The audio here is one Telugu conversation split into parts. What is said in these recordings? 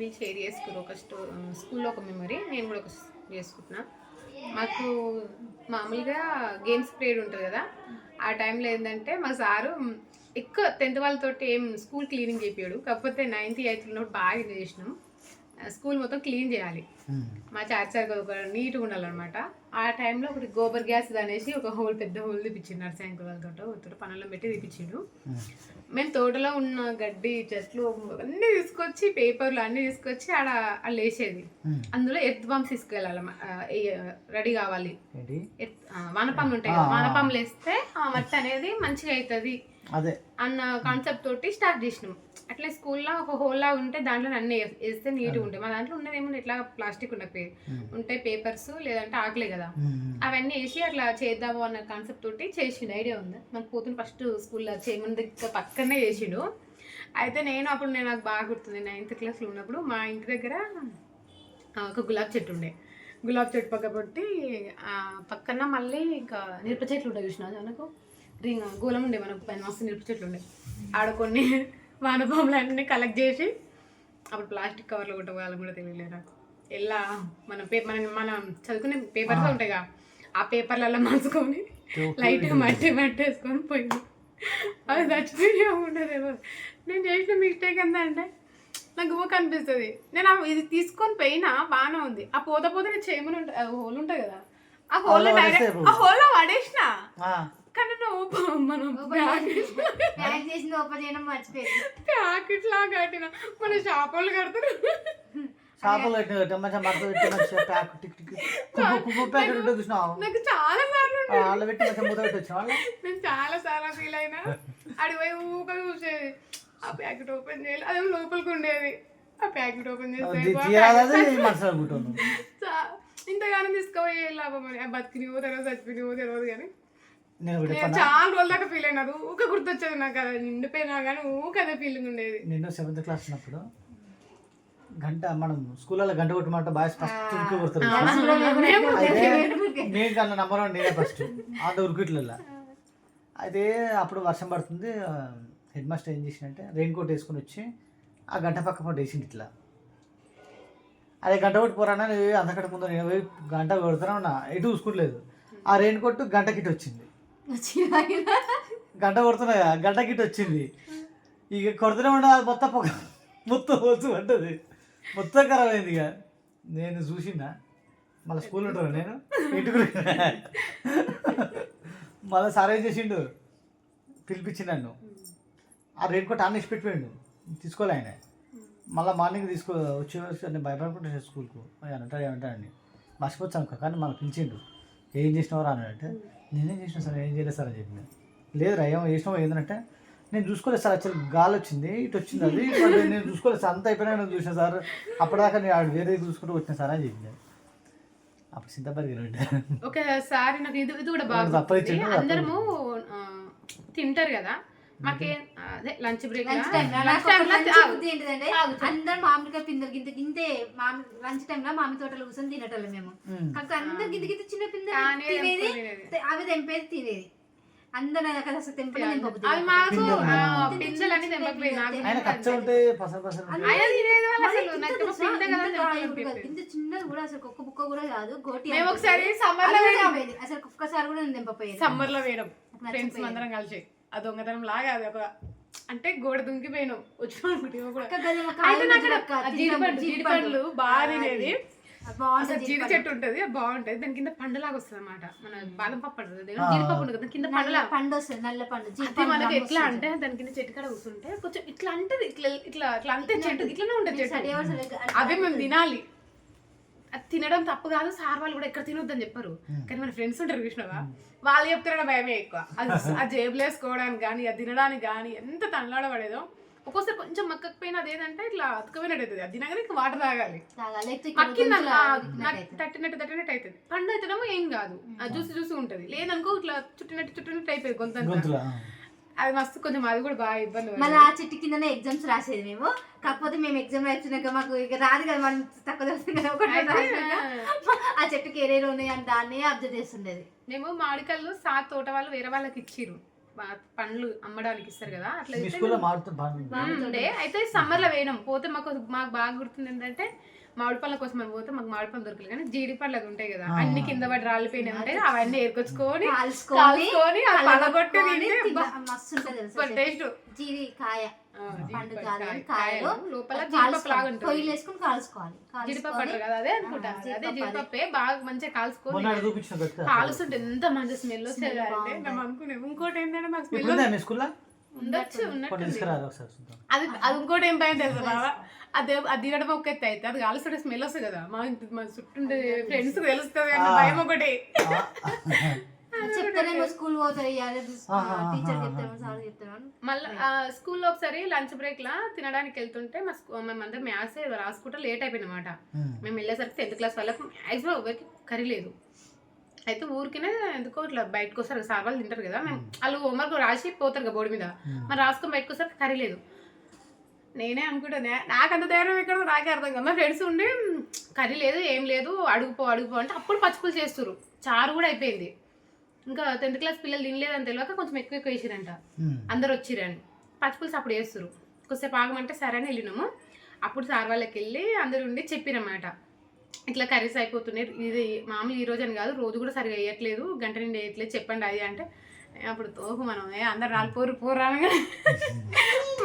వీళ్ళు షేర్ చేసుకున్నారు ఒక స్కూల్లో ఒక మెమరీ. నేను కూడా ఒక చేసుకుంటున్నా. మాకు మామూలుగా గేమ్స్ పీరియడ్ ఉంటుంది కదా, ఆ టైంలో ఏంటంటే మా సారు ఎక్కువ 10th వాళ్ళతోటి ఏం స్కూల్ క్లీనింగ్ చేయించాడు. కాకపోతే 9th 8th ఉన్నప్పుడు బాగా ఎంజాయ్ చేసినాం. స్కూల్ మొత్తం క్లీన్ చేయాలి, మా చార్చార్ ఒక నీట్గా ఉండాలన్నమాట. ఆ టైంలో ఒకటి గోబర్ గ్యాస్ అనేసి ఒక హోల్, పెద్ద హోల్ తీపిచ్చిండు. నర్సంకుల్ వాళ్ళతో పనుల్లో పెట్టి తీపిచ్చిండు. మేము తోటలో ఉన్న గడ్డి, చెట్లు అన్నీ తీసుకొచ్చి, పేపర్లు అన్నీ తీసుకొచ్చి ఆడ వాళ్ళు వేసేది. అందులో ఎర్త్ బాంబ్స్ తీసుకెళ్ళాలి, రెడీ కావాలి. వానపాములు ఉంటాయి కదా, వానపాములు వేస్తే ఆ మట్టి అనేది మంచిగా అవుతుంది అన్న కాన్సెప్ట్ తోటి స్టార్ట్ చేసినాం. అట్లా స్కూల్లో ఒక హోల్లా ఉంటే దాంట్లో అన్నీ వేస్తే నీట్గా ఉంటాయి. మా దాంట్లో ఉన్నది ఏమన్నా ఇట్లా ప్లాస్టిక్ ఉంటాయి పేపర్స్, లేదంటే ఆకలే కదా, అవన్నీ వేసి అట్లా చేద్దాము అన్న కాన్సెప్ట్ తోటి చేసిండు. ఐడియా ఉందా మనకు? పోతున్న ఫస్ట్ స్కూల్లో చేయమని దగ్గర పక్కనే చేసిండు. అయితే అప్పుడు నాకు బాగా గుర్తుంది, 9th క్లాస్లో ఉన్నప్పుడు మా ఇంటి దగ్గర ఒక గులాబీ చెట్టు ఉండే. గులాబీ చెట్టు పక్కన మళ్ళీ ఇంకా మిరప చెట్లు ఉంటాయి చూసిన మనకు, గోళం ఉండే మనకు పైన మస్తు మిరప చెట్లు ఉండే. ఆడ కొన్ని వానపాములు అన్నీ కలెక్ట్ చేసి అప్పుడు ప్లాస్టిక్ కవర్లో కొట్టే వాళ్ళని కూడా తెలియలేదు నాకు. ఎలా మనం చదువుకునే పేపర్స్ ఉంటాయిగా, ఆ పేపర్లలో మార్చుకొని లైట్గా మట్టి వేసుకొని పోయింది. అది చచ్చిపోయి ఉండదు ఎవరు. నేను చేసిన మిస్టేక్ ఎంత అంటే, నాకు ఊక అనిపిస్తుంది, నేను ఇది తీసుకొని పోయినా బాగానే ఉంది, ఆ పోత నేను చేయమని హోల్ ఉంటుంది కదా, ఆ హోల్లో పడేసిన. కానీ మనం ప్యాకెట్ లా కట్టిన, మన షాపులు కడతారు, నాకు చాలా సార్లు నేను చాలా సార్లు ఫీల్ అయినా. అడిపోయి ఊక చూసేది, ఆ ప్యాకెట్ ఓపెన్ చేయాలి, అదే లోపలికి ఉండేది. ఆ ప్యాకెట్ ఓపెన్ చేస్తే ఇంతగానో తీసుకోపోయే లాభం అని, బతికినవో తెలియదు, చచ్చిపోయినవో తెలియదు. కానీ చాలా రోజుల దాకా ఫీల్ అయినారు, ఊక గుర్తొచ్చేది నాకు. అది నిండిపోయినా కానీ ఊక అదే ఫీలింగ్ ఉండేది. నేను 7th క్లాస్ ఉన్నప్పుడు గంట, మనం స్కూల్లో గంట కొట్టమంటే బాయ్స్ ఫస్ట్ ఉరికి కొడతారు. నేను కన్నా నంబర్ 1 నేనే ఫస్ట్ అంత ఉరికిట్లలో. అయితే అప్పుడు వర్షం పడుతుంది, హెడ్ మాస్టర్ ఏం చేసిందంటే రెయిన్ కోట్ వేసుకుని వచ్చి ఆ గంట పక్క పంట వేసింది ఇట్లా. అదే గంట కొట్టి పోరానా, అంతకంటే ముందు నేను పోయి గంట కొడుతున్నా ఉన్నా, ఎటు చూసుకోవట్లేదు. ఆ రెయిన్ కోట్ గంట కిట్ వచ్చింది, గంట కొడుతున్నా గంట కిట్ వచ్చింది. ఇక కొడుతూనే ఉండే, అది మొత్తం పోతూ పడ్డది, మొత్తం ఖరాబ్ అయింది. ఇక నేను చూసిందా మళ్ళీ స్కూల్ ఉంటాను, నేను ఇంటికి మళ్ళీ సార్ ఏం చేసిండు, పిలిపించి నన్ను ఆ రెయిన్ కోట్ ఆన్ వేసి పెట్టిపోయిండు, తీసుకోలే ఆయన. మళ్ళీ మార్నింగ్ వచ్చి నేను భయపడుకుంటాను స్కూల్కు, ఏమంటాడని మర్చిపోవచ్చు కానీ మళ్ళీ పిలిచిండు. ఏం చేసినావు రా అంటే, నేనేం చేసిన సార్, ఏం చేయలేదు సార్ అని చెప్పిన. లేదురా ఏమో చేసినావు ఏంటంటే, నేను చూసుకోలేదు సార్, యాక్చువల్ గాలి వచ్చింది ఇటు వచ్చింది, అది నేను చూసుకోలేదు సార్, అంత అయిపోయినా నేను చూసాను సార్, అప్పటిదాకా నేను వేరే చూసుకుంటూ వచ్చిన సార్ అని చెప్పిన. అప్పుడు సింతపరిగి ఒకసారి నాకు ఇది కూడా బాగా, అందరము తింటారు కదా, మాకే అదే లంచ్ బ్రేక్ అందరు మామిడికాయ పిందెలు గింత గింతే లంచ్ టైమ్ లో మామిడి తోటలు కూర్చొని తినటోళ్ళం మేము. కాకపోతే అందరు గింత గింత చిన్న పిందెలు తినేది, అవి తెంపేది తినేది. అందరూ అసలు తెంపే ఇంత చిన్నది కూడా అసలు ఒక్క బుక్క కూడా కాదు. గోటి అసలు ఒక్కసారి కూడా నేను తెంపపోయేది. సమ్మర్ లో వేయడం ఫ్రెండ్స్ అందరం కలిసి, ఆ దొంగతనం లాగా అది ఒక అంటే గోడ దుంకిపోయినాం జీడిపండ్లు బాగా తినేది. జీడి చెట్టు ఉంటది, బాగుంటది, దాని కింద పండులాగా వస్తుంది అన్నమాట. మన బాదం పప్పు అంటుంది, జీడిపప్పు ఉంటుంది, కింద పండు వస్తుంది, నల్ల పండు. మనకి ఎట్లా అంటే దాని కింద చెట్టు కాడ కూర్చుంటే కొంచెం ఇట్లా అంటది, ఇట్లా అంతే చెట్టు ఇట్లానే ఉంటుంది చెట్టు. అవి మేము తినాలి, అది తినడం తప్పు కాదు. సార్ వాళ్ళు కూడా ఎక్కడ తినొద్దని చెప్పారు, కానీ మన ఫ్రెండ్స్ ఉంటారు కృష్ణగా, వాళ్ళు చెప్తారని భయమే ఎక్కువ. అది ఆ జేబులు వేసుకోవడానికి కానీ, అది తినడానికి కానీ ఎంత తనలాడబడేదో. ఒక్కోసారి కొంచెం మక్కకపోయినా అదేంటంటే ఇట్లా అతుకపోయినట్టు అవుతుంది, అది తినగానే ఇంకా వాటర్ తాగాలి, తట్టినట్టు అవుతుంది. పండు అయితేనేమో ఏం కాదు, అది చూసి ఉంటుంది, లేదనుకో ఇట్లా చుట్టినట్టు అయిపోయింది కొంత. అది మస్తు కొంచెం, అది కూడా బాగా ఇబ్బంది. మళ్ళీ ఆ చెట్టు కిందనే ఎగ్జామ్స్ రాసేది మేము. కాకపోతే మేము ఎగ్జామ్ రాసినాక మాకు ఇక రాదు కదా, మనం తక్కువ తెలుస్తుంది కదా, ఆ చెట్టుకి ఏరేరు ఉన్నాయి అని దాన్ని అబ్జర్వ్ చేస్తుండేది. మేము మామిడికాయలు తోట వాళ్ళు వేరే వాళ్ళకి ఇచ్చిర్రు, పండ్లు అమ్మడానికి ఇస్తారు కదా అట్లా మీ అయితే స్కూల్లో మారుతుంది ఉండే అయితే సమ్మర్ లో వేయడం పోతే మాకు బాగా గుర్తుంది ఏంటంటే మామిడి పళ్ళ కోసం అని పోతే మాకు మామిడి పళ్ళు దొరకలేదు కానీ జీడి పళ్ళు అది ఉంటాయి కదా అన్ని కింద పడి రాలిపోయినాయి ఉంటాయి అవన్నీ ఏరుకొచ్చుకొని కాల్చుకొని అది పలగొట్టి తింటే మస్తు ఉంటుంది తెలుసా సూపర్ టేస్ట్ జీడికాయ పండు కాదు కాయలు కాయలు లోపల జీడిపప్పు లాగా ఉంటుంది పొయ్యిలు వేసుకొని కాల్చుకోవాలి జీడిపప్పు అంటారు కదా అదే అనుకుంటా అదే జీడిపప్పే బాగా మంచిగా కాల్చుకొని మొన్న చూపించిన కదా కాలుస్తుంటే ఎంత మంచి స్మెల్ వచ్చేది అంటే మేము అనుకున్నాం ఇంకోటి ఏంటంటే మాకు స్మెల్ ఇప్పుడు మీ స్కూల్లో ఉండొచ్చు ఉన్నట్టు తీసుకురారు ఒకసారి చూద్దాం. అది ఇంకోటి ఏం భయం తెలుసు బాబా అది తినడం ఒక ఎత్తు అయితే అది కాలుస్తుంటే స్మెల్ వస్తుంది కదా మా చుట్టూ ఫ్రెండ్స్ తెలుస్తుంది అంటే భయం ఒకటి చెప్తానేమో స్కూల్ పోతాయి టీచర్ చెప్తాను సార్ చెప్తాను మళ్ళీ స్కూల్లో ఒకసారి లంచ్ బ్రేక్ లా తినడానికి వెళ్తుంటే మేమందరం మ్యాథ్స్ రాసుకుంటే లేట్ అయిపోయింది అనమాట మేము వెళ్ళేసరికి 10th క్లాస్ వాళ్ళకి మ్యాక్సిమం ఎవరికి కర్రీ లేదు అయితే ఊరికినే ఎందుకో ఇట్లా బయటకు వస్తారు సార్ వాళ్ళు తింటారు కదా మేము వాళ్ళు హోంవర్క్ రాసి పోతారు కదా బోర్డు మీద మరి రాసుకొని బయటకు వస్తారు కర్రీ లేదు నేనే అనుకుంటానే నాకు అంత ధైర్యం ఎక్కడ నాకే అర్థం కదా మా ఫ్రెండ్స్ ఉండి కర్రీ లేదు ఏం లేదు అడుగుపో అంటే అప్పుడు పచ్చిపులు చేస్తారు చారు కూడా అయిపోయింది ఇంకా 10th క్లాస్ పిల్లలు తినలేదని తెలియక కొంచెం ఎక్కువ వేసిరంట అందరు వచ్చిరని పచ్చిపులుసు అప్పుడు వేస్తారు కొద్దిసేపు ఆగమంటే సరే అని వెళ్ళినాము అప్పుడు సార్ వాళ్ళకి వెళ్ళి అందరు ఉండి చెప్పిరన్నమాట ఇట్లా కర్రీస్ అయిపోతున్నాయి ఇది మామూలు ఈ రోజు అని కాదు రోజు కూడా సరిగా వేయట్లేదు గంట నిండి వేయట్లేదు చెప్పండి అది అంటే అప్పుడు తోపు మనం అందరు రాలి పోరు రాగానే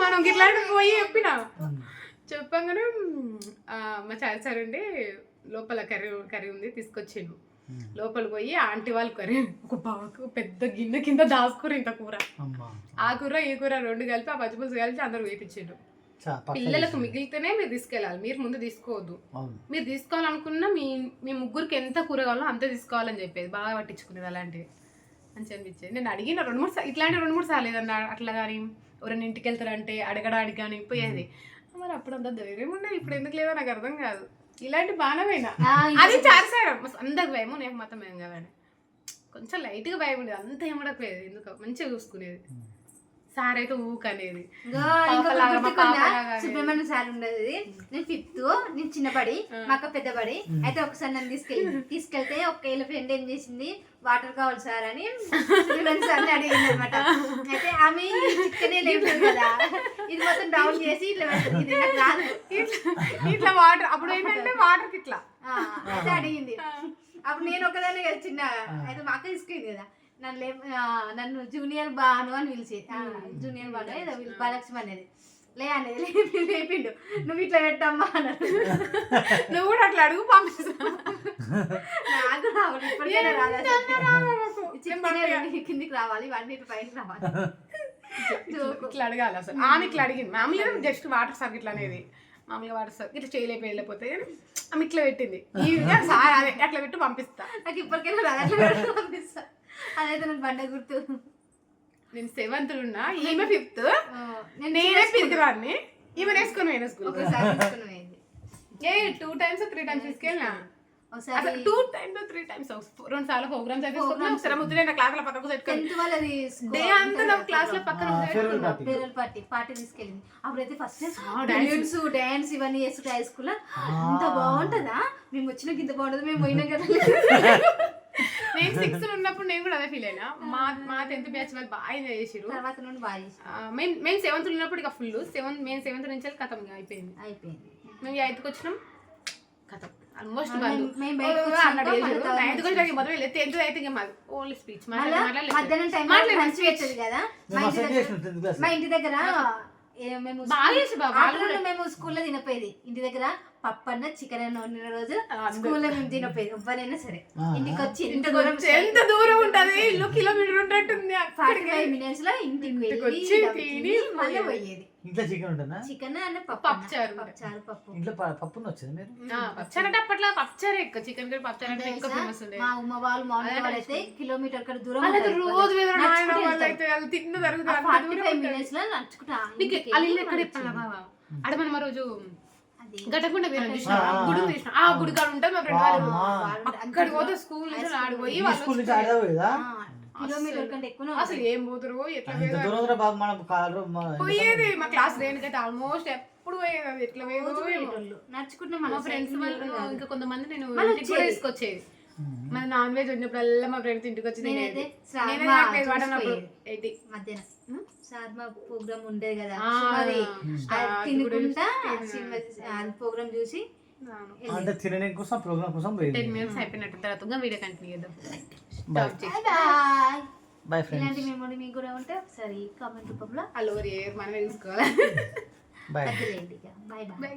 మనం ఇట్లాంటి పోయి చెప్పంగానే మా చారి సార్ ఉండి లోపల కర్రీ ఉంది తీసుకొచ్చిండు లోపలికి పోయి ఆంటీ వాళ్ళు కర్రీ ఒక బాకు పెద్ద గిన్నె కింద దాచుకురు ఇంత కూర ఆ కూర ఈ కూర రెండు కలిపి ఆ పచ్చిపులుసు కలిపి అందరూ వేయించిండు పిల్లలకు మిగిలితేనే మీరు తీసుకెళ్ళాలి మీరు ముందు తీసుకోవద్దు మీరు తీసుకోవాలనుకున్నా మీ ముగ్గురికి ఎంత కూర కావాలో అంతే తీసుకోవాలని చెప్పేది బాగా పట్టించుకునేది అలాంటివి మంచి అనిపించేది నేను అడిగిన 2-3 ఇట్లాంటి 2-3 సార్లు ఏదన్నా అట్లా కానీ ఎవరైనా ఇంటికి వెళ్తారంటే అడగడానికి కానీ పోయేది మరి అప్పుడు అంత ధైర్యం ఉండేది ఇప్పుడు ఎందుకు లేదో నాకు అర్థం కాదు ఇలాంటి బాణమైనా అది చారిసాడు అందరికి భయము నేను మొత్తం ఏం కదండి కొంచెం లైట్గా భయం ఉండేది అంత ఏమడకపోయేది ఎందుకు మంచిగా చూసుకునేది సార్ అయితే ఊక్ అనేది సుబ్రహ్మణ్యం సార్ ఉండేది నేను 5th నేను చిన్నపడి మా అక్క పెద్దపడి అయితే ఒకసారి నన్ను తీసుకెళ్తే ఒక ఏళ్ళ ఫ్రెండ్ ఏం చేసింది వాటర్ కావాలి సార్ అని సుబ్రహ్మణ్యం సార్ని అడిగింది అనమాట అయితే ఆమె చిక్కనే లేదు కదా ఇది మొత్తం డౌన్ చేసి ఇట్లా పెడుతుంది ఇది నాకు రాదు ఇట్లా వాటర్ అప్పుడు ఏంటంటే వాటర్కి ఇట్లా అయితే అడిగింది అప్పుడు నేను ఒకదాన్ని కదా చిన్న అయితే మా అక్క తీసుకెళ్ళింది కదా నన్ను జూనియర్ బాను అని పిలిచి జూనియర్ బాను ఏదో బాలక్ష్మి అనేది లే అనేది లేపిండు నువ్వు ఇట్లా పెట్టమ్మా అన్నాడు నువ్వు కూడా అట్లా అడుగు పంపిస్తా నాకు రావాలి ఇప్పటికైనా రాలేదు కిందికి రావాలి ఇవన్నీ పైకి రావాలి ఇట్లా అడగాలి అసలు ఆమె ఇట్లా అడిగింది మామూలుగా జస్ట్ వాటర్ సర్క్ ఇట్లా అనేది మామూలుగా వాటర్ సర్క్ ఇట్లా చేయలేకపోయి వెళ్ళిపోతే ఆమె ఇట్లా పెట్టింది సార్ అదే అట్లా పెట్టి పంపిస్తా నాకు ఇప్పటికైనా రాదు అట్లా పెట్టి పంపిస్తా అదైతే నాకు బండ గుర్తు నేను 7th ఉన్నా ఈమె 5th నేనే 5th రాన్ని ఈమె వేసుకొని పోయిన స్కూల్ ఒకసారి తీసుకుని పోయింది 2 times 3 times తీసుకెళ్ళినా ఒకసారి 2 times 3 times 2 సార్లు ప్రోగ్రామ్స్ అయితే ఒకసారి ముద్దులే నా క్లాస్ లో పక్కకు పెట్టుకొని 10th వాళ్ళది డే అంతా నా క్లాస్ లో పక్కన ఫేర్వెల్ పార్టీ తీసుకెళ్ళింది అప్పుడైతే ఫస్ట్ డాన్స్ ఇవన్నీ చేస్తుంటే హై స్కూల్ అంత బాగుంటుందా మేము వచ్చినాక ఇంత బాగుంటుంది మేము పోయినాం కదా నేను 6th ఉన్నప్పుడు నేను కూడా అదే ఫీల్ అయినా మా 10th బ్యాచ్ వాళ్ళు బాగా ఎంజాయ్ చేసారు తర్వాత నుండి బాగా చేసారు మేము 7th ఉన్నప్పుడు ఇక ఫుల్ మేము 7th నుంచి కథం అయిపోయింది మేము 8th వచ్చినాం కథం ఆల్మోస్ట్ ఓన్లీ స్పీచ్ మా ఇంటి దగ్గర మేము స్కూల్లో తినపోయేది ఇంటి దగ్గర పప్పు అన్న చికెన్ అన్న వండిన రోజు స్కూల్లో మేము తినపోయేది ఎవ్వరైనా సరే ఇంటికి వచ్చి ఎంత దూరం ఉంటది ఇల్లు కిలోమీటర్ ఉంటట్టుంది 45 minutes లో ఇంటికి వెళ్ళి మళ్ళీ పోయేది ఇంట్లో చికెన్ ఉంటుందా చికెన్ అన్న పప్పుచారు పప్పు ఇంట్లో పప్పును వచ్చేది మీరు పప్పుచారు అంటే అప్పట్లో పప్పుచారు ఎక్కువ చికెన్ కర్రీ పప్పుచారు అంటే ఎక్కువ ఫేమస్ ఉండే మా ఉమ్మ వాళ్ళు మార్నింగ్ వాళ్ళు అయితే కిలోమీటర్ కన్నా దూరం రోజు తిన్న జరుగుతుంది 45 minutes లో నడుచుకుంటా అక్కడ మనం రోజు గట్టకుండా గుడి చూసిన ఆ గుడి కాడ ఉంటాం మా ఫ్రెండ్ వాళ్ళు అక్కడికి పోతే స్కూల్ నుంచి ఆడిపోయి కిలోమీటర్ కంటే ఎక్కువ అసలు ఏం పోతారు ఎట్లా పోయేది మా క్లాస్ దేనికైతే ఆల్మోస్ట్ ఎప్పుడు పోయేది అది ఎట్లా పోయేది నడుచుకుంటే మా ఫ్రెండ్స్ వాళ్ళు ఇంకా కొంతమంది నేను తీసుకొచ్చేది మన నాన్ వెజ్ ఉన్నప్పుడల్లా మా ఫ్రెండ్స్ ఇంటికి వచ్చి నేనైతే నేనే మా నాకు వాడనప్పుడు చూసిపోయేది. మధ్యాహ్నం సార్మా ప్రోగ్రామ్ ఉండేది కదా ఆ, అది అది తినుకుంటా కూడా సినిమా ప్రోగ్రామ్ చూసి అంటే తినడం కోసం ప్రోగ్రామ్ కోసం పోయింది. 10 minutes అయిపోయినట్టు తర్వాత వీడియో కంటిన్యూ చేద్దాం. Bye. Stop చేయి. బాయ్. Bye friends. ఇలాంటి మెమొరీ మీకు కూడా ఉంటే ఒకసారి కామెంట్ రూపంలో అలోరి మనమే చూసుకోవాలి. బాయ్. వదిలేయండి ఇక. Bye bye. Bye.